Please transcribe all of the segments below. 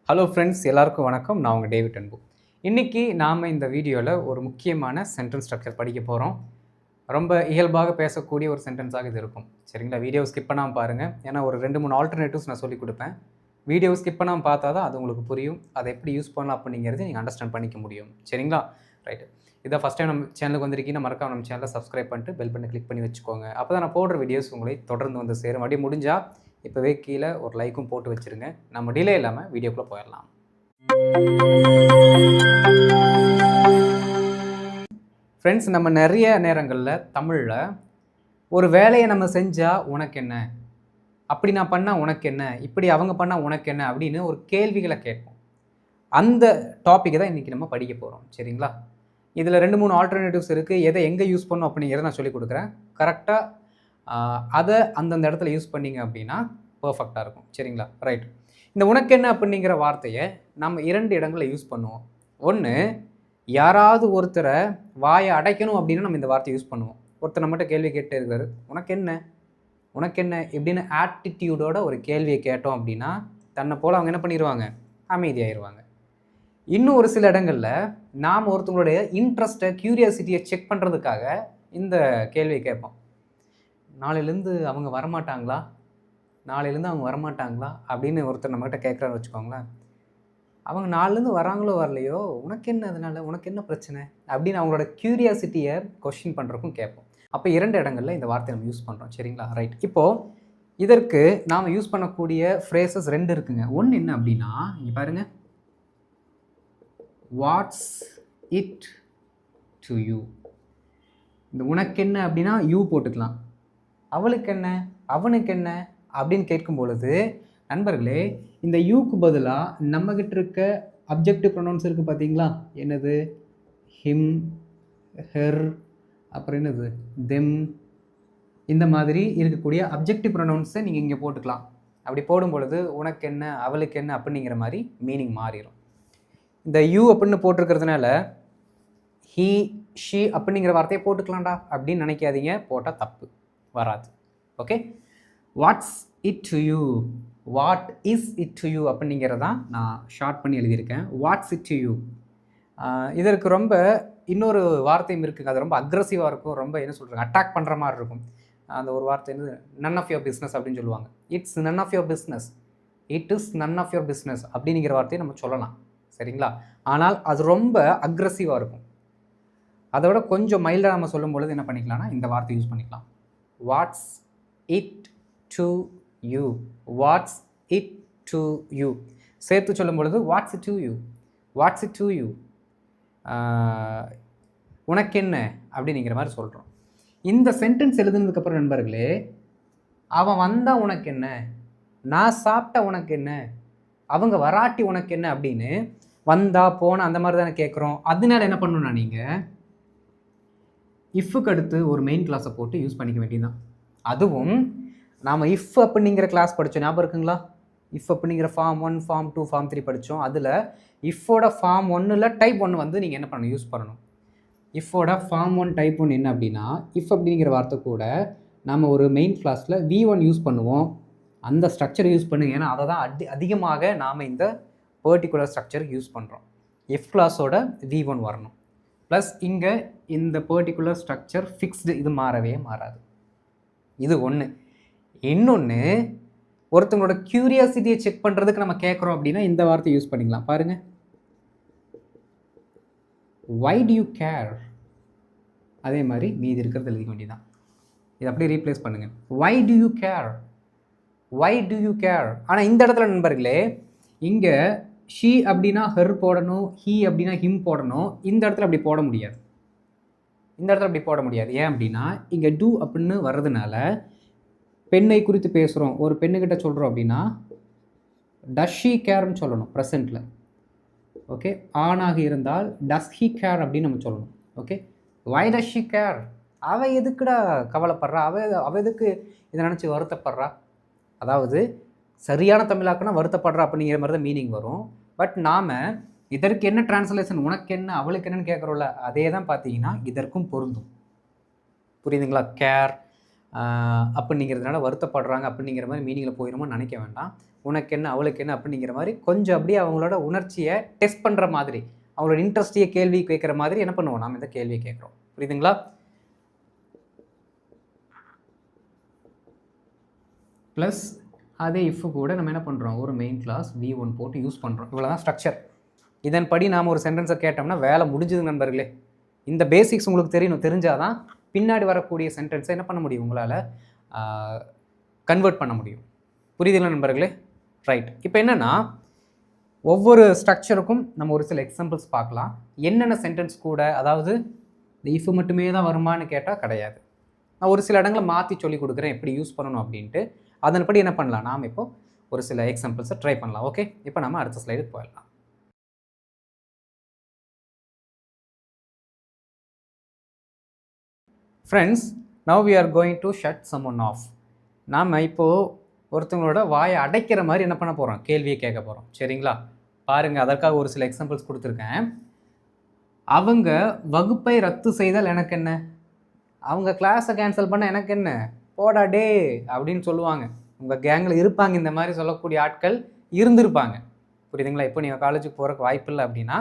Hello friends, எல்லாருக்கும் வணக்கம். நான் உங்கள் டேவிட் அன்பு. இன்றைக்கி நாம் இந்த வீடியோவில் ஒரு முக்கியமான சென்டென்ஸ் ஸ்ட்ரக்சர் படிக்க போகிறோம். ரொம்ப இயல்பாக பேசக்கூடிய ஒரு சென்டென்ஸாக இது இருக்கும். சரிங்களா? வீடியோ ஸ்கிப் பண்ணாமல் பாருங்கள். ஏன்னா ஒரு 2-3 ஆல்டர்னேட்டிவ்ஸ் நான் சொல்லிக் கொடுப்பேன். வீடியோ ஸ்கிப் பண்ணாமல் பார்த்தா தான் அது உங்களுக்கு புரியும். அதை எப்படி யூஸ் பண்ணலாம் அப்படிங்கிறது நீங்கள் அண்டர்ஸ்டாண்ட் பண்ணிக்க முடியும். சரிங்களா? ரைட்டு. இதை ஃபஸ்ட் டைம் நம்ம சேனலுக்கு வந்திருக்கீங்கன்னா மறக்காம நம்ம சேனலை சப்ஸ்கிரைப் பண்ணிட்டு பெல் பட்டனை கிளிக் பண்ணி வச்சுக்கோங்க. அப்போ தான் நான் போடுற வீடியோஸ் உங்களை தொடர்ந்து வந்து சேரும். அப்படியே முடிஞ்சால் இப்போவே கீழே ஒரு லைக்கும் போட்டு வச்சுருங்க. நம்ம டிலே இல்லாமல் வீடியோக்குள்ளே போயிடலாம். ஃப்ரெண்ட்ஸ், நம்ம நிறைய நேரங்களில் தமிழில் ஒரு வேலையை நம்ம செஞ்சால் உனக்கு என்ன, அப்படி நான் பண்ணால் உனக்கு என்ன, இப்படி அவங்க பண்ணால் உனக்கு என்ன அப்படின்னு ஒரு கேள்விகளை கேட்போம். அந்த டாப்பிக்கை தான் இன்றைக்கி நம்ம படிக்க போகிறோம். சரிங்களா? இதில் 2-3 ஆல்டர்னேட்டிவ்ஸ் இருக்குது. எதை எங்கே யூஸ் பண்ணணும் அப்படிங்கிறத நான் சொல்லிக் கொடுக்குறேன். கரெக்டாக அதை அந்தந்த இடத்துல யூஸ் பண்ணிங்க அப்படின்னா பர்ஃபெக்டாக இருக்கும். சரிங்களா? ரைட். இந்த உனக்கு என்ன அப்படிங்கிற வார்த்தையை நம்ம 2 இடங்களில் யூஸ் பண்ணுவோம். ஒன்று, யாராவது ஒருத்தரை வாயை அடைக்கணும் அப்படின்னா நம்ம இந்த வார்த்தையை யூஸ் பண்ணுவோம். ஒருத்தர் நம்மகிட்ட கேள்வி கேட்டே இருக்காரு, உனக்கு என்ன உனக்கு என்ன இப்படின்னு ஆட்டிடியூடோட ஒரு கேள்வியை கேட்டோம் அப்படின்னா தன்னை போல் அவங்க என்ன பண்ணிடுவாங்க, அமைதியாகிடுவாங்க. இன்னும் ஒரு சில இடங்களில் நாம் ஒருத்தவங்களுடைய இன்ட்ரெஸ்ட்டை, க்யூரியாசிட்டியை செக் பண்ணுறதுக்காக இந்த கேள்வியை கேட்போம். நாளையிலேருந்து அவங்க வரமாட்டாங்களா அப்படின்னு ஒருத்தர் நம்மகிட்ட கேட்குறான்னு வச்சுக்கோங்களேன். அவங்க நாளிலேருந்து வராங்களோ வரலையோ, உனக்கு என்ன, அதனால உனக்கு என்ன பிரச்சனை அப்படின்னு அவங்களோட க்யூரியாசிட்டியை கொஸ்டின் பண்ணுறக்கும் கேட்போம். அப்போ 2 இடங்களில் இந்த வார்த்தையை நம்ம யூஸ் பண்ணுறோம். சரிங்களா? ரைட். இப்போது இதற்கு நாம் யூஸ் பண்ணக்கூடிய ஃப்ரேசஸ் 2 இருக்குங்க. ஒன்று என்ன அப்படின்னா, இங்கே பாருங்கள், வாட்ஸ் இட் டு யூ. இந்த உனக்கு என்ன அப்படின்னா யூ போட்டுக்கலாம். அவளுக்கு என்ன, அவனுக்கு என்ன அப்படின்னு கேட்கும் பொழுது நண்பர்களே, இந்த யூக்கு பதிலாக நம்மக்கிட்ட இருக்க அப்ஜெக்டிவ் ப்ரொனவுன்ஸ் இருக்குது பார்த்தீங்களா? என்னது? ஹிம், ஹெர், அப்புறம் என்னது? தெம். இந்த மாதிரி இருக்கக்கூடிய அப்ஜெக்டிவ் ப்ரொனவுன்ஸை நீங்கள் இங்கே போட்டுக்கலாம். அப்படி போடும் பொழுது உனக்கு என்ன, அவளுக்கு என்ன அப்படிங்கிற மாதிரி மீனிங் மாறிடும். இந்த யூ அப்படின்னு போட்டிருக்கிறதுனால ஹீ, ஷீ அப்படிங்கிற வார்த்தையை போட்டுக்கலாம்டா அப்படின்னு நினைக்காதீங்க. போட்டால் தப்பு வராது. Okay. Watts it to you, what is it to you அப்படிங்கிறதான் நான் ஷார்ட் பண்ணி எழுதியிருக்கேன். Watts it to you. இதற்கு ரொம்ப இன்னொரு வார்த்தையும் இருக்குங்க. அது ரொம்ப அக்ரெசிவாக இருக்கும். ரொம்ப என்ன சொல்கிறாங்க, அட்டாக் பண்ணுற மாதிரி இருக்கும். அந்த ஒரு வார்த்தை என்னது, நன் ஆஃப் யுவர் பிஸ்னஸ் அப்படின்னு சொல்லுவாங்க. It's none of your business, it is none of your business அப்படிங்கிற வார்த்தையை நம்ம சொல்லலாம். சரிங்களா? ஆனால் அது ரொம்ப அக்ரெசிவாக இருக்கும். அதை விட கொஞ்சம் மைல்டாக நம்ம சொல்லும் பொழுது என்ன பண்ணிக்கலாம்னா இந்த வார்த்தை யூஸ் பண்ணிக்கலாம். Watts it to you, watts it to you. சேர்த்து சொல்லும் பொழுது watts it to you, watts it to you, உனக்கு என்ன அப்படிங்கிற மாதிரி சொல்கிறோம். இந்த சென்டென்ஸ் எழுதுனதுக்கப்புறம் நண்பர்களே, அவன் வந்தால் உனக்கு என்ன, நான் சாப்பிட்டா உனக்கு என்ன, அவங்க வராட்டி உனக்கு என்ன அப்படின்னு வந்தா போன அந்த மாதிரி தானே கேட்குறோம். அதனால என்ன பண்ணணும்னா நீங்கள் இஃப்க்கு அடுத்து ஒரு மெயின் கிளாஸை போட்டு யூஸ் பண்ணிக்க வேண்டியதுதான். அதுவும் நாம் இஃப் அப்படிங்கிற கிளாஸ் படித்தோம், ஞாபகம் இருக்குங்களா? இஃப் அப்படிங்கிற ஃபார்ம் 1, ஃபார்ம் 2, ஃபார்ம் 3 படித்தோம். அதில் இஃபோட ஃபார்ம் 1ல் டைப் 1 வந்து நீங்கள் என்ன பண்ணணும், யூஸ் பண்ணணும். இஃபோட ஃபார்ம் 1 டைப் 1 என்ன அப்படின்னா, இஃப் அப்படிங்கிற வார்த்தை கூட நம்ம ஒரு மெயின் கிளாஸில் V1 யூஸ் பண்ணுவோம். அந்த ஸ்ட்ரக்சர் யூஸ் பண்ணுங்க. ஏன்னா அதை தான் அதிகமாக நாம் இந்த பர்டிகுலர் ஸ்ட்ரக்சருக்கு யூஸ் பண்ணுறோம். இஃப் கிளாஸோட V1 வரணும். ப்ளஸ் இங்கே இந்த பர்டிகுலர் ஸ்ட்ரக்சர் ஃபிக்ஸ்டு, இது மாறவே மாறாது. இது ஒன்று. இன்னொன்று, ஒருத்தவங்களோட க்யூரியாசிட்டியை செக் பண்ணுறதுக்கு நம்ம கேட்குறோம் அப்படின்னா இந்த வார்த்தை யூஸ் பண்ணிக்கலாம். பாருங்கள், வை டு யூ கேர். அதே மாதிரி மீதி இருக்கிறது எழுதிக்க வேண்டியதான். இது அப்படியே ரீப்ளேஸ் பண்ணுங்கள். Why do you care, why do you care. ஆனால் இந்த இடத்துல நண்பர்களே, இங்கே ஷீ அப்படின்னா ஹெர் போடணும், ஹீ அப்படின்னா ஹிம் போடணும். இந்த இடத்துல அப்படி போட முடியாது. ஏன் அப்படின்னா இங்கே டூ அப்படின்னு வர்றதுனால பெண்ணை குறித்து பேசுகிறோம், ஒரு பெண்ணுக்கிட்ட சொல்கிறோம் அப்படின்னா டஸ் ஷீ கேர்னு சொல்லணும் ப்ரெசண்ட்டில். ஓகே. ஆணாக இருந்தால் டஸ் ஹீ கேர் அப்படின்னு நம்ம சொல்லணும். Okay. Why does she care, அவள் எதுக்குடா கவலைப்படுறா, அவள் எதுக்கு இதை நினச்சி வருத்தப்படுறா. அதாவது சரியான தமிழாக்குனா வருத்தப்படுறா அப்படிங்கிற மாதிரி தான் மீனிங் வரும். பட் நாம் இதற்கு என்ன டிரான்ஸ்லேஷன், உனக்கு என்ன அவளுக்கு என்னன்னு கேட்குறோம்ல, அதே தான் பார்த்தீங்கன்னா இதற்கும் பொருந்தும். புரியுதுங்களா? கேர், அப்படிங்கிறதுனால வருத்தப்படுறாங்க அப்படிங்கிற மாதிரி மீனிங்கில் போயிடுமோ நினைக்க வேண்டாம். உனக்கு என்ன அவளுக்கு என்ன அப்படிங்கிற மாதிரி கொஞ்சம் அப்படியே அவங்களோட உணர்ச்சியை டெஸ்ட் பண்ணுற மாதிரி, அவங்களோட இன்ட்ரெஸ்டையே கேள்வி கேட்குற மாதிரி என்ன பண்ணுவோம், நாம் இந்த கேள்வி கேட்குறோம். புரியுதுங்களா? ப்ளஸ் அதே இஃப் கூட நம்ம என்ன பண்ணுறோம், ஒரு மெயின் கிளாஸ் V1 போட்டு யூஸ் பண்ணுறோம். இவ்வளோ தான் ஸ்ட்ரக்சர். இதன்படி நாம் ஒரு சென்டென்ஸை கேட்டோம்னா வேலை முடிஞ்சது நண்பர்களே. இந்த பேசிக்ஸ் உங்களுக்கு தெரிஞ்சால் தான் பின்னாடி வரக்கூடிய சென்டென்ஸை என்ன பண்ண முடியும், உங்களால் கன்வெர்ட் பண்ண முடியும். புரியுதுங்களா நண்பர்களே? ரைட். இப்போ என்னென்னா ஒவ்வொரு ஸ்ட்ரக்சருக்கும் நம்ம ஒரு சில எக்ஸாம்பிள்ஸ் பார்க்கலாம். என்னென்ன சென்டென்ஸ் கூட, அதாவது இந்த இஃப் மட்டுமே தான் வருமானு கேட்டால் கிடையாது. நான் ஒரு சில இடங்களை மாற்றி சொல்லி கொடுக்குறேன் எப்படி யூஸ் பண்ணணும் அப்படின்ட்டு. அதன்படி என்ன பண்ணலாம், நாம் இப்போ ஒரு சில எக்ஸாம்பிள்ஸை ட்ரை பண்ணலாம். ஓகே, இப்போ நம்ம அடுத்த ஸ்லைடுக்கு போயிடலாம். Friends, now we are going to shut someone off. நாம் இப்போது ஒருத்தவங்களோட வாயை அடைக்கிற மாதிரி என்ன பண்ண போகிறோம், கேள்வியை கேட்க போகிறோம். சரிங்களா? பாருங்கள், அதற்காக ஒரு சில எக்ஸாம்பிள்ஸ் கொடுத்துருக்கேன். அவங்க வகுப்பை ரத்து செய்தால் எனக்கு என்ன, அவங்க கிளாஸை கேன்சல் பண்ண எனக்கு என்ன, போடா டே அப்படின்னு சொல்லுவாங்க. உங்கள் கேங்கில் இருப்பாங்க இந்த மாதிரி சொல்லக்கூடிய ஆட்கள், இருந்திருப்பாங்க. புரியுதுங்களா? இப்போ நீங்கள் காலேஜுக்கு போகிறக்கு வாய்ப்பு இல்லை அப்படின்னா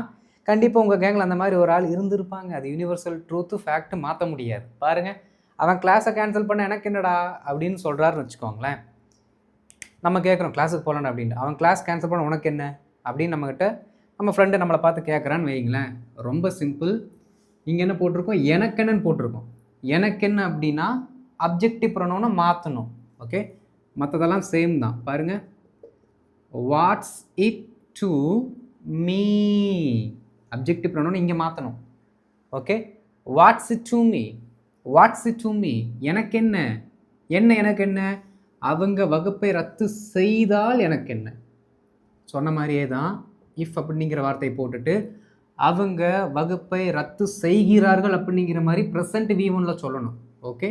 கண்டிப்பாக உங்கள் கேங்கில் அந்த மாதிரி ஒரு ஆள் இருந்திருப்பாங்க. அது யூனிவர்சல் ட்ரூத்து, ஃபேக்ட்டு மாற்ற முடியாது. பாருங்கள், அவன் கிளாஸை கேன்சல் பண்ண எனக்கு என்னடா அப்படின்னு சொல்கிறாருன்னு வச்சுக்கோங்களேன். நம்ம கேட்குறோம் கிளாஸுக்கு போகலான்னு அப்படின்ட்டு, அவன் கிளாஸ் கேன்சல் பண்ண உனக்கு என்ன அப்படின்னு நம்மக்கிட்ட நம்ம ஃப்ரெண்டு நம்மளை பார்த்து கேட்குறான்னு வைங்களேன். ரொம்ப சிம்பிள். இங்கே என்ன போட்டிருக்கோம், எனக்கு என்னன்னு போட்டிருக்கோம். எனக்கு என்ன அப்படின்னா அப்ஜெக்டிவ் ப்ரொனவுனை மாற்றணும். ஓகே, மற்றதெல்லாம் சேம் தான். பாருங்கள், watts it to me, objective pronoun இங்கே மாற்றணும். Okay, watts it to me, what's it to me, எனக்கு என்ன, என்ன எனக்கு என்ன, அவங்க வகுப்பை ரத்து செய்தால் எனக்கு என்ன. சொன்ன மாதிரியே தான் இஃப் அப்படிங்கிற வார்த்தை போட்டுட்டு அவங்க வகுப்பை ரத்து செய்கிறார்கள் அப்படிங்கிற மாதிரி ப்ரெசன்ட் V1ல சொல்லணும். Okay,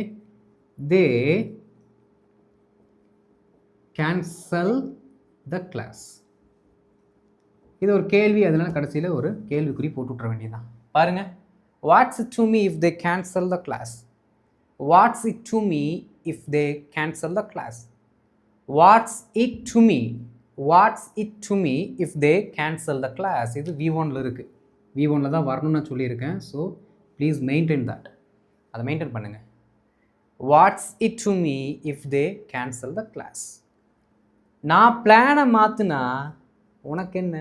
they cancel the class. இது ஒரு கேள்வி, அதனால கடைசியில் ஒரு கேள்விக்குறி போட்டு விட்ற வேண்டியதான். பாருங்க, what's it to me if they cancel the class, what's it to me if they cancel the class, what's it to me, what's it to me if they cancel the class. இது V1ல இருக்குது. V1ல தான் வரணும்னு நான் சொல்லியிருக்கேன். So please maintain that, அதை maintain பண்ணுங்கள். What's it to me if they cancel the class. நான் பிளானை மாற்றினா உனக்கு என்ன,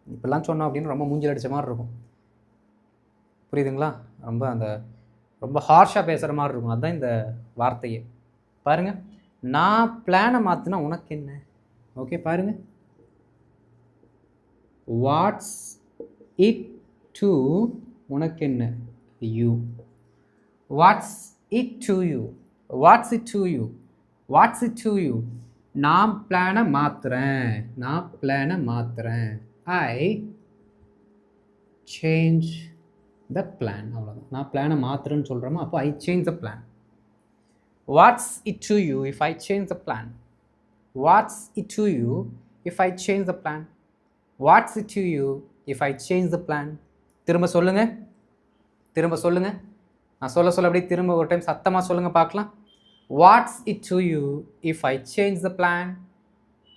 இப்படிலாம் சொன்னோம் அப்படின்னு ரொம்ப மூஞ்சில் அடித்த மாதிரி இருக்கும். புரியுதுங்களா? ரொம்ப ஹார்ஷாக பேசுகிற மாதிரி இருக்கும். அதுதான் இந்த வார்த்தையே. பாருங்கள், நான் பிளானை மாற்றினா உனக்கு என்ன. ஓகே, பாருங்கள், வாட்ஸ் இட் டு உனக்கு என்ன, you, watts it to you, watts it to you, watts it to you. நான் பிளானை மாற்றுறேன், நான் பிளானை மாற்றுறேன், ஐ சேஞ்ச் த பிளான். அவ்வளோதான். நான் பிளானை மாற்றுறேன்னு சொல்கிறோமா, அப்போ I change the plan. Watts it to you if I change the plan, watts it to you if I change the plan, watts it to you if I change the plan. திரும்ப சொல்லுங்கள், திரும்ப சொல்லுங்கள். நான் சொல்ல அப்படியே திரும்ப ஒரு time சத்தமாக சொல்லுங்கள் பார்க்கலாம். What's it to you if I change the plan?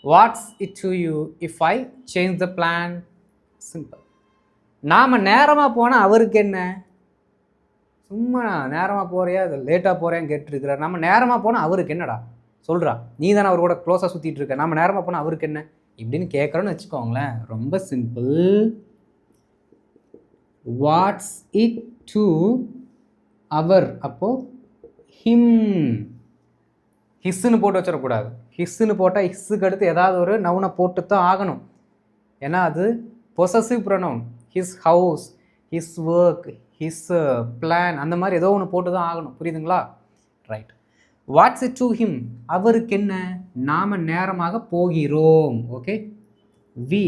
What's it to you if I change the plan? Simple. நாம் நேரமாக போனால் அவருக்கு என்ன, சும்மா நேரமாக போகிறியா லேட்டாக போகிறேன்னு கேட்டுருக்கிறார். நம்ம நேரமாக போனால் அவருக்கு என்னடா சொல்கிறா, நீ தானே அவர் கூட க்ளோஸாக சுற்றிட்டு இருக்க, நம்ம நேரமாக போனால் அவருக்கு என்ன இப்படின்னு கேட்குறோன்னு வச்சுக்கோங்களேன். ரொம்ப சிம்பிள். வாட்ஸ் இட் டு அவர், அப்போது ஹிம். ஹிஸ்ஸுன்னு போட்டு வச்சிடக்கூடாது. ஹிஸ்ஸுன்னு போட்டால் ஹிஸ்ஸுக்கு அடுத்து ஏதாவது ஒரு நவுனை போட்டு தான் ஆகணும். ஏன்னா அது possessive pronoun. His house, his work, his plan, அந்த மாதிரி ஏதோ ஒன்று போட்டு தான் ஆகணும். புரியுதுங்களா? Right. What's it to him, அவருக்கு என்ன, நாம் நேரமாக போகிறோம். Okay, we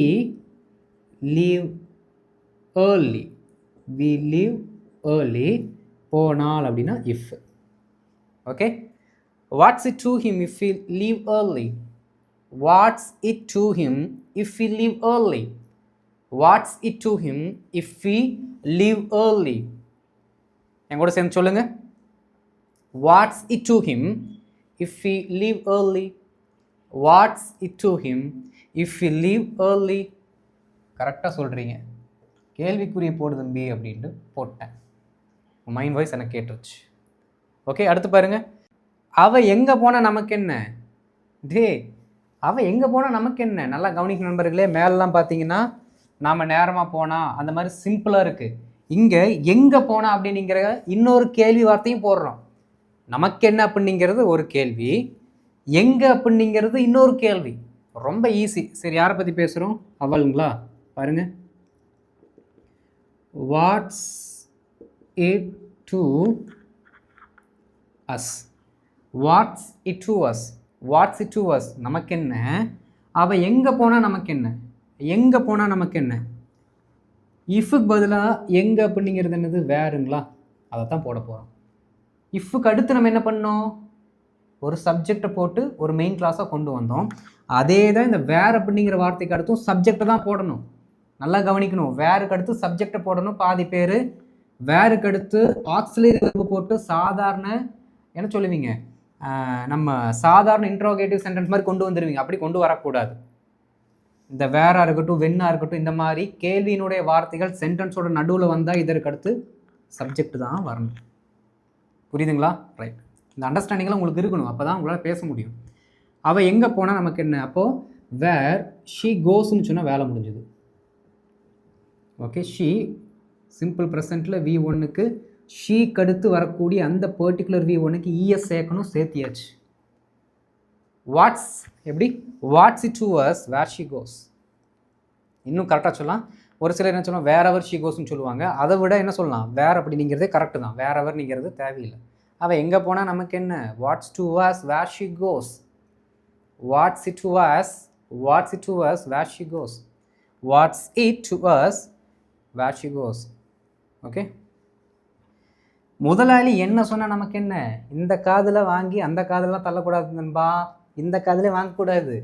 leave early, we leave early. போனால் அப்படின்னா if. Okay, what's it to him if we leave early? What's it to him if we leave early? What's it to him if we leave early? என் கூட சேர்ந்து சொல்லுங்க. Watts it to him if he leave early? Watts it to him if he leave early? கரெக்டாக சொல்கிறீங்க. கேள்விக்குரிய போடு தம்பி அப்படின்ட்டு போட்டேன். மைண்ட் வாய்ஸ் எனக்கு கேட்டுருச்சு. ஓகே, அடுத்து பாருங்கள். அவள் எங்கே போனால் நமக்கு என்ன? டே, அவள் எங்கே போனால் நமக்கு என்ன? நல்லா கவனிக்க நண்பர்களே. மேலெலாம் பார்த்தீங்கன்னா நாம் நேரமாக போனால் அந்த மாதிரி சிம்பிளாக இருக்குது. இங்கே எங்கே போனால் அப்படிங்கிற இன்னொரு கேள்வி வார்த்தையும் போடுறோம். நமக்கு என்ன அப்படிங்கிறது ஒரு கேள்வி, எங்கே அப்படிங்கிறது இன்னொரு கேள்வி. ரொம்ப ஈஸி. சரி, யாரை பற்றி பேசுகிறோம்? அவளுங்களா? பாருங்க. What's it to us? What's it to us? What's it to as? நமக்கு என்ன? அவள் எங்கே போனால் நமக்கு என்ன? எங்கே போனால் நமக்கு என்ன? இஃபுக்கு பதிலாக எங்கே அப்படிங்கிறது என்னது? வேறுங்களா? அதை தான் போட போகிறோம். இஃபுக்கு அடுத்து நம்ம என்ன பண்ணோம்? ஒரு சப்ஜெக்டை போட்டு ஒரு மெயின் கிளாஸாக கொண்டு வந்தோம். அதே தான் இந்த வேர் அப்படிங்கிற வார்த்தைக்கு அடுத்தும் சப்ஜெக்டை தான் போடணும். நல்லா கவனிக்கணும். வேருக்கு அடுத்து சப்ஜெக்டை போடணும். பாதி பேர் வேருக்கு அடுத்து ஆக்சிலரி வெர்பு போட்டு சாதாரண என்ன சொல்லுவீங்க, நம்ம சாதாரண இன்ட்ரோகேட்டிவ் சென்டென்ஸ் மாதிரி கொண்டு வந்துடுவீங்க. அப்படி கொண்டு வரக்கூடாது. இந்த வேராக இருக்கட்டும், வென்னாக இருக்கட்டும், இந்த மாதிரி கேள்வியினுடைய வார்த்தைகள் சென்டென்ஸோட நடுவில் வந்தால் இதற்கு அடுத்து சப்ஜெக்ட் தான் வரணும். புரியுதுங்களா? ரைட். இந்த அண்டர்ஸ்டாண்டிங்லாம் உங்களுக்கு இருக்கணும். அப்போ தான் உங்களால் பேச முடியும். அவள் எங்கே போனால் நமக்கு என்ன? அப்போது வேர் ஷீ கோஸ்ன்னு சொன்னால் வேலை முடிஞ்சுது. ஓகே, ஷீ சிம்பிள் ப்ரெசண்ட்டில் V1க்கு ஷீக்கு அடுத்து வரக்கூடிய அந்த பர்டிகுலர் V1க்கு இஎஸ் சேர்க்கணும். சேர்த்தியாச்சு. வாட்ஸ் எப்படி? What's it to us where she goes? இன்னும் கரெக்டாக சொல்லலாம். ஒரு சிலர் என்ன சொல்லலாம், வேர் எவர் ஷீ கோஸ்ன்னு சொல்லுவாங்க. அதை விட என்ன சொல்லலாம், வேர் அப்படிங்கிறதே கரெக்டு தான். வேர் எவர்ங்கிறது தேவையில்லை. அவள் எங்கே போனால் நமக்கு என்ன? What's to us where she goes? What's it to us? What's it to us where she goes? What's it to us where she goes? Okay, முதலாளி என்ன சொன்னால் நமக்கு என்ன? இந்த காதில் வாங்கி அந்த காதெல்லாம் தள்ளக்கூடாது நண்பா. இந்த காதிலே வாங்கக்கூடாது.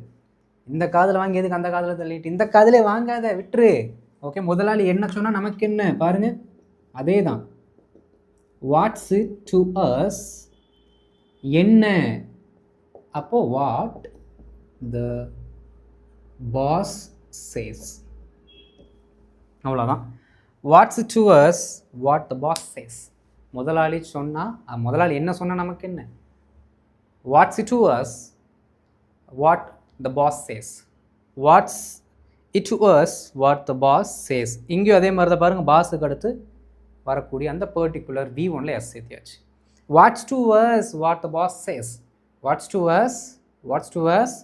இந்த காதில் வாங்கி எதுக்கு அந்த காதில் தள்ளிட்டு இந்த காதிலே வாங்காத, விட்டுரு. ஓகே, முதலாளி என்ன சொன்னால் நமக்கு என்ன? பாருங்க, அதே தான். வாட்ஸ் இட் டு அஸ் என்ன? அப்போ வாட் த பாஸ் சேஸ். அவ்வளோதான். What's it to us what the boss says. முதலாளி சொன்னால், முதலாளி என்ன சொன்னால் நமக்கு என்ன? What's it to us what the boss says. What's it to us what the boss says. இங்கேயும் அதே மாதிரி தான் பாருங்கள். பாஸுக்கு அடுத்து வரக்கூடிய அந்த பர்டிகுலர் V1ல எஸ் சேர்த்தியாச்சு. What's to us what the boss says. What's to us what's to us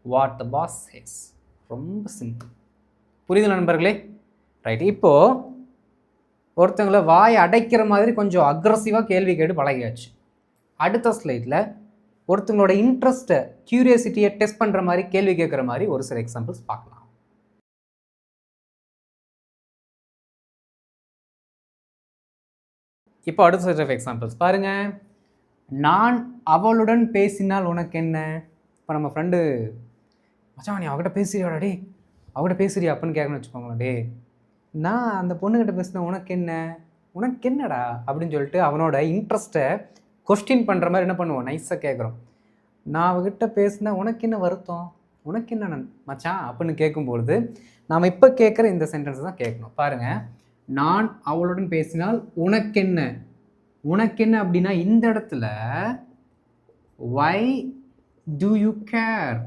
what the boss chase. ரொம்ப சிம்பிள். புரியுது நண்பர்களே? ரைட். இப்போது ஒருத்தங்களை வாயை அடைக்கிற மாதிரி கொஞ்சம் அக்ரஸிவாக கேள்வி கேட்டு பழகியாச்சு. அடுத்த ஸ்லைடில் ஒருத்தங்களோட இன்ட்ரெஸ்ட்டை, க்யூரியாசிட்டியை டெஸ்ட் பண்ணுற மாதிரி கேள்வி கேட்குற மாதிரி ஒரு சில எக்ஸாம்பிள்ஸ் பார்க்கலாம். இப்போ அடுத்த செட் ஆஃப் எக்ஸாம்பிள்ஸ் பாருங்கள். நான் அவளுடன் பேசினால் உனக்கு என்ன? இப்போ நம்ம ஃப்ரெண்டு, மச்சான் நீ அவகிட்ட பேசுறியாடா? டே அவகிட்ட பேசுறியா அப்படின்னு கேட்கணும்னு வச்சுக்கோங்களேன். டே நான் அந்த பொண்ணுக்கிட்ட பேசினேன், உனக்கு என்ன? உனக்கு என்னடா அப்படின்னு சொல்லிட்டு அவனோட இன்ட்ரெஸ்ட்டை கொஸ்டின் பண்ணுற மாதிரி என்ன பண்ணுவோம், நைஸாக கேட்குறோம். நான் அவகிட்ட பேசினேன், உனக்கு என்ன வருத்தம்? உனக்கு என்ன மச்சான் அப்படின்னு கேட்கும்பொழுது நாம் இப்போ கேட்குற இந்த சென்டென்ஸ் தான் கேட்கணும். பாருங்கள், நான் அவளுடன் பேசினால் உனக்கு என்ன? உனக்கு என்ன அப்படின்னா இந்த இடத்துல why do you care?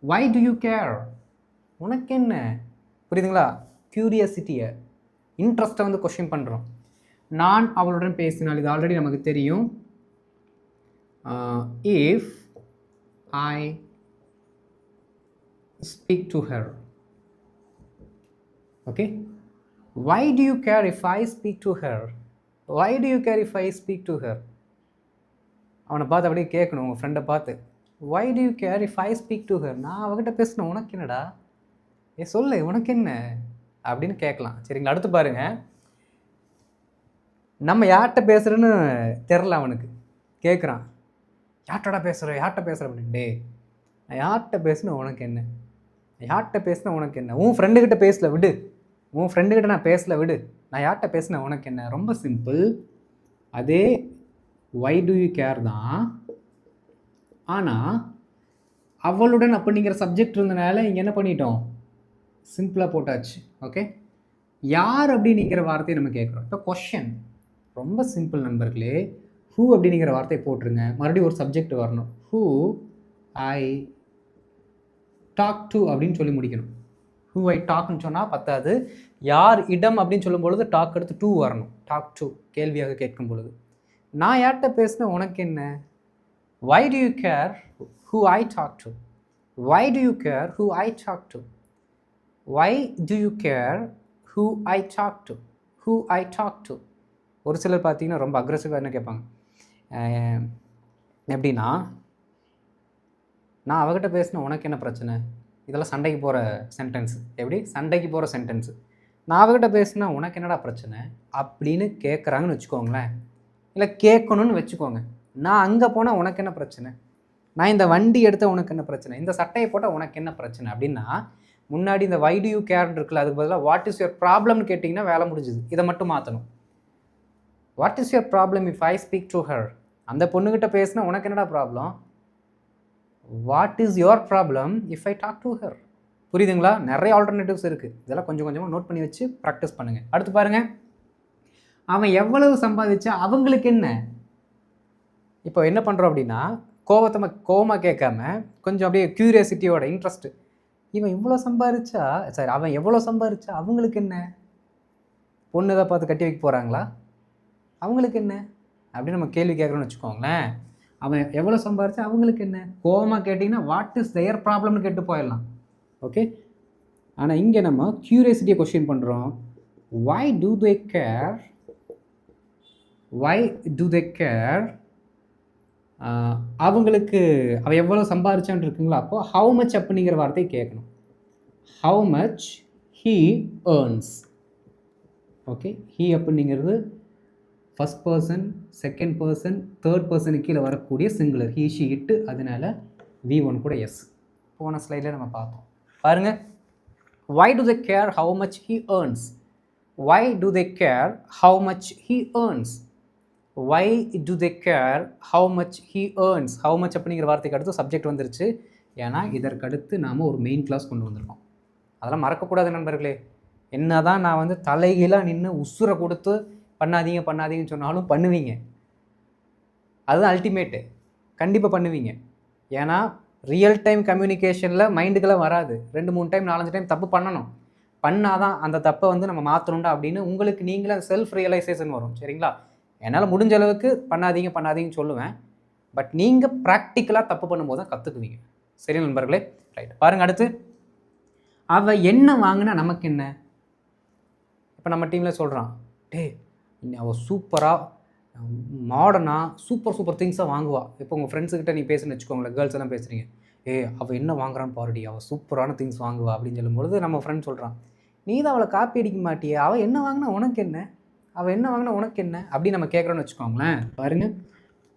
why do you care? உனக்கு என்ன? புரியுதுங்களா? க்யூரியாசிட்டியை, இன்ட்ரெஸ்ட்டை வந்து கொஸ்டின் பண்ணுறோம். நான் அவளுடன் பேசினால் இது ஆல்ரெடி நமக்கு தெரியும். If I speak to her. Okay, why do you care if I speak to her? why do you care if I speak to her? அவனை பார்த்து அப்படியே கேட்கணும், உங்கள் ஃப்ரெண்டை பார்த்து, why do you care if I speak to her? நான் அவகிட்ட பேசினேன், உனக்கு என்னடா? சொல்லு, உனக்கு என்ன அப்படின்னு கேட்கலாம். சரிங்களா? அடுத்து பாருங்கள். நம்ம யார்கிட்ட பேசுகிறேன்னு தெரில, அவனுக்கு கேட்குறான், யார்கிட்டடா பேசுகிற, யார்கிட்ட பேசுகிற அப்படின்னு. டே நான் யார்கிட்ட பேசுனேன், உனக்கு என்ன? யார்கிட்ட பேசினேன், உனக்கு என்ன? உன் ஃப்ரெண்டுக்கிட்ட பேசல விடு, உன் ஃப்ரெண்டுக்கிட்ட நான் பேசல விடு, நான் யார்கிட்ட பேசினேன், உனக்கு என்ன? ரொம்ப சிம்பிள். அதே வை டு யூ கேர் தான். ஆனால் அவளுடன் அப்படிங்கிற சப்ஜெக்ட் இருந்தனால இங்கே என்ன பண்ணிட்டோம், சிம்பிளாக போட்டாச்சு. ஓகே, யார் அப்படிங்கிற வார்த்தையை நம்ம கேட்குறோம். இப்போ கொஷன் ரொம்ப சிம்பிள் நண்பர்களே. ஹூ அப்படிங்கிற வார்த்தையை போட்டுருங்க, மறுபடியும் ஒரு சப்ஜெக்ட் வரணும். ஹூ ஐ டாக் டு அப்படின்னு சொல்லி முடிக்கணும். ஹூ ஐ டாக்னு சொன்னால் பத்தாது, யார் இடம் அப்படின்னு சொல்லும் பொழுது டாக் எடுத்து டூ வரணும். டாக் டு கேள்வியாக கேட்கும் பொழுது நான் யார்கிட்ட பேசினேன் உனக்கு என்ன. Why do you care who I talk to. Why do you care who I talk to. Why do you care who I talk to. Who I talk to. ஒரு சிலர் பார்த்தீங்கன்னா ரொம்ப அக்ரெசிவாக என்ன கேட்பாங்க, எப்படின்னா நான் அவகிட்ட பேசினேன் உனக்கு என்ன பிரச்சனை. இதெல்லாம் சண்டைக்கு போகிற சென்டென்ஸு. எப்படி சண்டைக்கு போகிற சென்டென்ஸு. நான் அவகிட்ட பேசினா உனக்கு என்னடா பிரச்சனை அப்படின்னு கேட்குறாங்கன்னு வச்சுக்கோங்களேன், இல்லை கேட்கணும்னு வச்சுக்கோங்க. நான் அங்கே போனால் உனக்கு என்ன பிரச்சனை, நான் இந்த வண்டி எடுத்த உனக்கு என்ன பிரச்சனை, இந்த சட்டையை போட்டால் உனக்கு என்ன பிரச்சனை அப்படின்னா, முன்னாடி இந்த வை டு யூ கேர்ன்னு இருக்குல்ல, அதுக்கு பதிலாக வாட் இஸ் யுவர் ப்ராப்ளம்னு கேட்டிங்கன்னா வேலை முடிஞ்சுது. இதை மட்டும் மாற்றணும். What is your problem if I speak to her. அந்த பொண்ணுக்கிட்ட பேசினா உனக்கு என்னடா problem, what is your problem if I talk to her. புரியுதுங்களா? நிறைய ஆல்டர்னேட்டிவ்ஸ் இருக்குது. இதெல்லாம் கொஞ்சம் கொஞ்சமாக நோட் பண்ணி வச்சு ப்ராக்டிஸ் பண்ணுங்கள். அடுத்து பாருங்கள், அவன் எவ்வளவு சம்பாதிச்சா அவங்களுக்கு என்ன. இப்போ என்ன பண்ணுறோம் அப்படின்னா, கோவமாக கேட்காம கொஞ்சம் அப்படியே க்யூரியாசிட்டியோட இன்ட்ரெஸ்ட்டு, இவன் இவ்வளோ சம்பாதிச்சா சரி அவன் எவ்வளோ சம்பாதிச்சா அவங்களுக்கு என்ன, பொண்ணு தான் பார்த்து கட்டி வைக்க போகிறாங்களா, அவங்களுக்கு என்ன அப்படின்னு நம்ம கேள்வி கேட்குறோன்னு வச்சுக்கோங்களேன். அவன் எவ்வளோ சம்பாதிச்சா அவங்களுக்கு என்ன. கோவமாக கேட்டிங்கன்னா வாட் இஸ் தேர் ப்ராப்ளம்னு கேட்டு போயிடலாம். ஓகே, ஆனால் இங்கே நம்ம க்யூரியாசிட்டியை கொஸ்டின் பண்ணுறோம். Why do they care, why do they care, அவங்களுக்கு அவன் எவ்வளோ சம்பாதிச்சான்னு இருக்குங்களா. அப்போது ஹவு மச் அப்படிங்கிற வார்த்தையை கேட்கணும். How much he earns. Okay, he அப்படிங்கிறது first person, second person, third பர்சனுக்கு கீழே வரக்கூடிய சிங்குலர். ஹீ ஷி இட்டு, அதனால V1 கூட எஸ். போன ஸ்லைடில் நம்ம பார்த்தோம் பாருங்கள். Why do they care how much he earns. Why do they care how much he earns. Why do they care how much he earns. How much அப்படிங்கிற வார்த்தைக்கு அடுத்து சப்ஜெக்ட் வந்துருச்சு. ஏன்னா இதற்கடுத்து நாம் ஒரு மெயின் கிளாஸ் கொண்டு வந்திருக்கோம். அதெல்லாம் மறக்கக்கூடாது நண்பர்களே. என்ன தான் நான் தலைகீழாக நின்று உசுரை கொடுத்து பண்ணாதீங்கன்னு சொன்னாலும் பண்ணுவீங்க. அதுதான் அல்டிமேட்டு. கண்டிப்பாக பண்ணுவீங்க. ஏன்னா ரியல் டைம் கம்யூனிகேஷனில் மைண்டுக்கெல்லாம் வராது. 2-3 டைம் 4-5 டைம் தப்பு பண்ணணும். பண்ணாதான் அந்த தப்பை நம்ம மாற்றணுண்டா அப்படின்னு உங்களுக்கு நீங்களே அந்த செல்ஃப் ரியலைசேஷன் வரும். சரிங்களா? என்னால் முடிஞ்ச அளவுக்கு பண்ணாதீங்கன்னு சொல்லுவேன். பட் நீங்கள் ப்ராக்டிக்கலாக தப்பு பண்ணும்போது தான் கற்றுக்குவீங்க. சரி நண்பர்களே, ரைட். பாருங்கள், அடுத்து அவள் என்ன வாங்கினா நமக்கு என்ன. இப்போ நம்ம டீமில் சொல்கிறான், அவள் சூப்பராக மாடர்னாக சூப்பர் திங்ஸாக வாங்குவாள். இப்போ உங்கள் ஃப்ரெண்ட்ஸுக்கிட்ட நீ பேசுன்னு வச்சுக்கோங்களேன், கேர்ள்ஸ் எல்லாம் பேசுகிறீங்க, அவள் என்ன வாங்குறான்னு பாருடி, அவள் சூப்பரான திங்ஸ் வாங்குவா அப்படின்னு சொல்லும்பொழுது நம்ம ஃப்ரெண்ட் சொல்கிறான், நீ தான் அவளை காப்பி அடிக்க மாட்டியே, அவள் என்ன வாங்கினா உனக்கு என்ன, அவள் என்ன வாங்கினா உனக்கு என்ன அப்படின்னு நம்ம கேட்குறோன்னு வச்சுக்கோங்களேன். பாருங்க,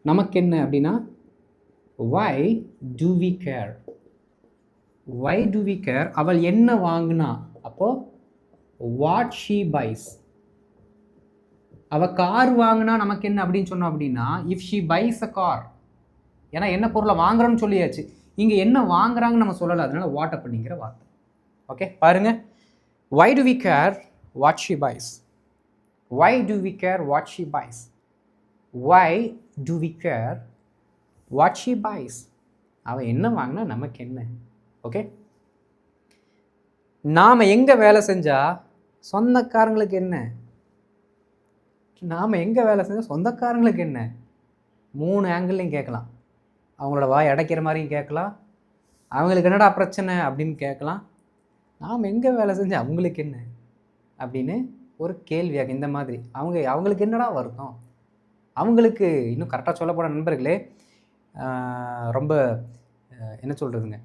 நமக்கு என்ன அப்படின்னா why do we care. Why do we care, அவள் என்ன வாங்கினா. அப்போது வாட் ஷீ பைஸ். அவள் கார் வாங்கினா நமக்கு என்ன அப்படின்னு சொன்னோம் அப்படின்னா if she buys a car. ஏன்னா என்ன பொருளை வாங்குறோன்னு சொல்லியாச்சு, இங்கே என்ன வாங்குறாங்கன்னு நம்ம சொல்லலை, அதனால வாட் அப்படிங்கிற வார்த்தை. ஓகே, பாருங்க, why do we care what she buys. Why do we care what she buys. Why do we care what she buys. அவள் என்ன வாங்கினா நமக்கு என்ன. ஓகே, நாம் எங்கே வேலை செஞ்சால் சொந்தக்காரங்களுக்கு என்ன, நாம் எங்கே வேலை செஞ்சால் சொந்தக்காரங்களுக்கு என்ன. 3 ஆங்கிள்லையும் கேட்கலாம். அவங்களோட வாய் அடைக்கிற மாதிரியும் கேட்கலாம், அவங்களுக்கு என்னடா பிரச்சனை அப்படின்னு கேட்கலாம், நாம் எங்கே வேலை செஞ்சால் அவங்களுக்கு என்ன அப்படின்னு ஒரு கேள்வியாக இந்த மாதிரி அவங்களுக்கு என்னடா வருத்தம். அவங்களுக்கு இன்னும் கரெக்டாக சொல்லப்போன நண்பர்களே, ரொம்ப என்ன சொல்கிறதுங்க,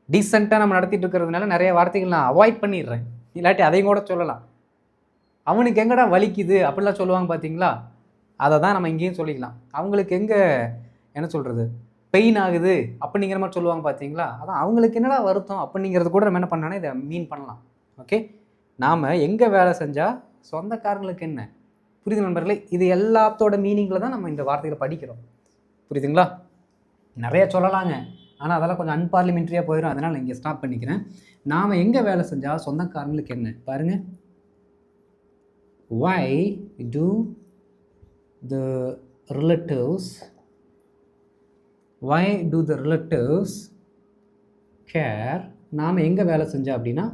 டீசெண்டாக நம்ம நடத்திட்டு இருக்கிறதுனால நிறைய வார்த்தைகள் நான் அவாய்ட் பண்ணிடுறேன். இல்லாட்டி அதையும் கூட சொல்லலாம். அவனுக்கு எங்கடா வலிக்குது அப்படிலாம் சொல்லுவாங்க பார்த்தீங்களா, அதை தான் நம்ம இங்கேயும் சொல்லிக்கலாம். அவங்களுக்கு எங்கே என்ன சொல்கிறது பெயின் ஆகுது அப்படிங்கிற மாதிரி சொல்லுவாங்க பார்த்தீங்களா, அதான் அவங்களுக்கு என்னடா வருத்தம் அப்படிங்கிறது கூட நம்ம என்ன பண்ணோன்னா இதை மீன் பண்ணலாம். ஓகே, நாம் எங்கே வேலை செஞ்சால் சொந்தக்காரங்களுக்கு என்ன. புரியுது நண்பர்களே? இது எல்லாத்தோட மீனிங்கில் தான் நம்ம இந்த வார்த்தைகளை படிக்கிறோம். புரியுதுங்களா? நிறைய சொல்லலாங்க, ஆனால் அதெல்லாம் கொஞ்சம் அன்பார்லிமெண்ட்ரியாக போயிடும். அதனால் நான் இங்கே ஸ்டாப் பண்ணிக்கிறேன். நாம் எங்கே வேலை செஞ்சால் சொந்தக்காரங்களுக்கு என்ன பாருங்கள். why do the relatives care? நாம் எங்கே வேலை செஞ்சோம் அப்படின்னா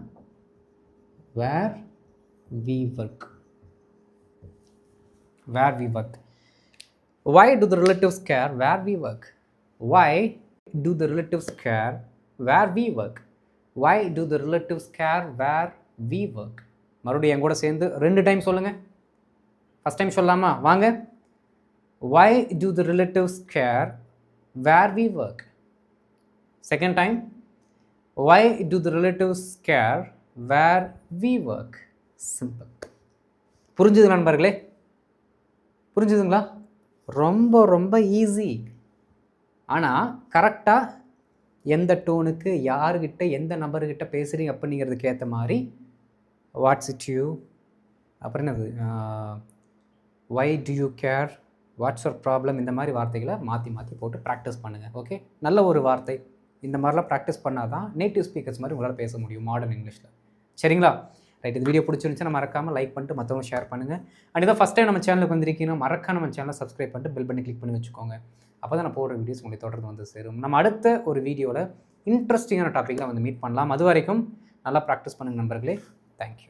where we work. Why do the relatives care where we work? Why do the relatives care where we work? Why do the relatives care where we work? மறுபடியும் என் கூட சேர்ந்து 2 time சொல்லுங்கள். First time சொல்லலாமா? வாங்க. Why do the relatives care where we work? Second time. Why do the relatives care where we work? Simple. புரிஞ்சுது நண்பர்களே? புரிஞ்சுதுங்களா? ரொம்ப ரொம்ப ஈஸி. ஆனால் கரெக்டாக எந்த டோனுக்கு யாருக்கிட்ட எந்த நபர்கிட்ட பேசுகிறீங்க அப்படிங்கிறதுக்கு ஏற்ற மாதிரி வாட்ஸ் இட் யூ, அப்புறம் என்னது why do you care, what's your problem, இந்த மாதிரி வார்த்தைகளை மாற்றி போட்டு ப்ராக்டிஸ் பண்ணுங்கள். ஓகே, நல்ல ஒரு வார்த்தை. இந்த மாதிரிலாம் ப்ராக்டிஸ் பண்ணால் தான் நேட்டிவ் ஸ்பீக்கர்ஸ் மாதிரி உங்களால் பேச முடியும் மாடர்ன் இங்கிலீஷில். சரிங்களா? ரைட். இந்த வீடியோ பிடிச்சிருந்துச்சுன்னா மறக்காமல் லைக் பண்ணிட்டு மற்றவங்க ஷேர் பண்ணுங்கள். அண்ட் இதான் ஃபஸ்ட் டைம் நம்ம சேனலுக்கு வந்திருக்கீங்கன்னா மறக்காம நம்ம சேனலை சப்ஸ்கிரைப் பண்ணிட்டு பெல் பண்ணி கிளிக் பண்ணி வச்சுக்கோங்க. அப்போ தான் நான் போடுற வீடியோஸ் உங்களுக்கு தொடர்ந்து வந்து சேரும். நம்ம அடுத்த ஒரு வீடியோவில் இன்ட்ரெஸ்டிங்கான டாப்பிக்கில் வந்து மீட் பண்ணலாம். அது வரைக்கும் நல்லா ப்ராக்டிஸ் பண்ணுங்கள் நண்பர்களே. தேங்க்யூ.